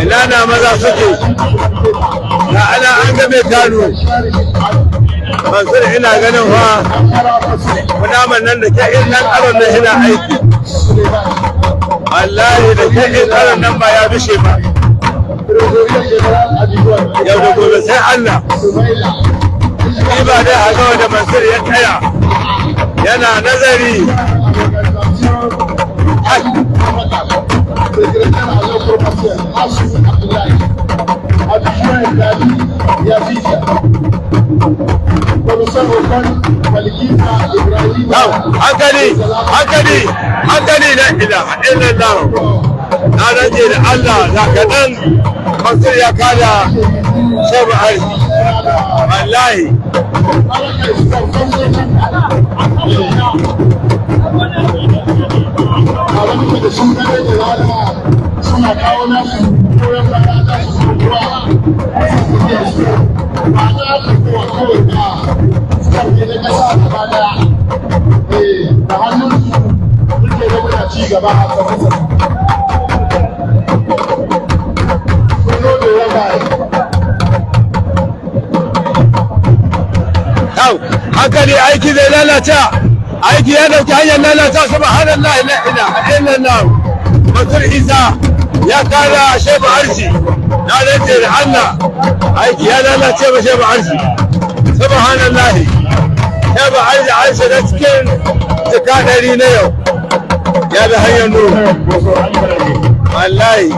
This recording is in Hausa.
ina na maza suke na ana an game Kano Mansur ina ganin fa munaman nan da ke in nan aron nan yana aiki wallahi da ke in aron nan ba ya bishe ba yau da gobe sai Allah ni ba dai haka wanda Mansur ya tsaya yana nazari hankali na ilaha illallah na rage da Allah da kaɗan Mansur ya kada shabu arziki wallahi suna kawo nasu koyon baya za su ruwa ba za su kowa kawai ba suka ke da kasa gaba daya da hannunsu suke da muna ci gaba a tsamasa sun zo da yawa yau hankali aiki zai lalata aiki ya dauki hanyar lalata subhanallah la ilaha illallah Mansur Isa ya kara Shehu Arshi na rage da Allah aiki ya lalace ba Shehu Arshi subhanallah Shehu Arshi da cikin jika 100 na yau ya bi hanyar nuru wallahi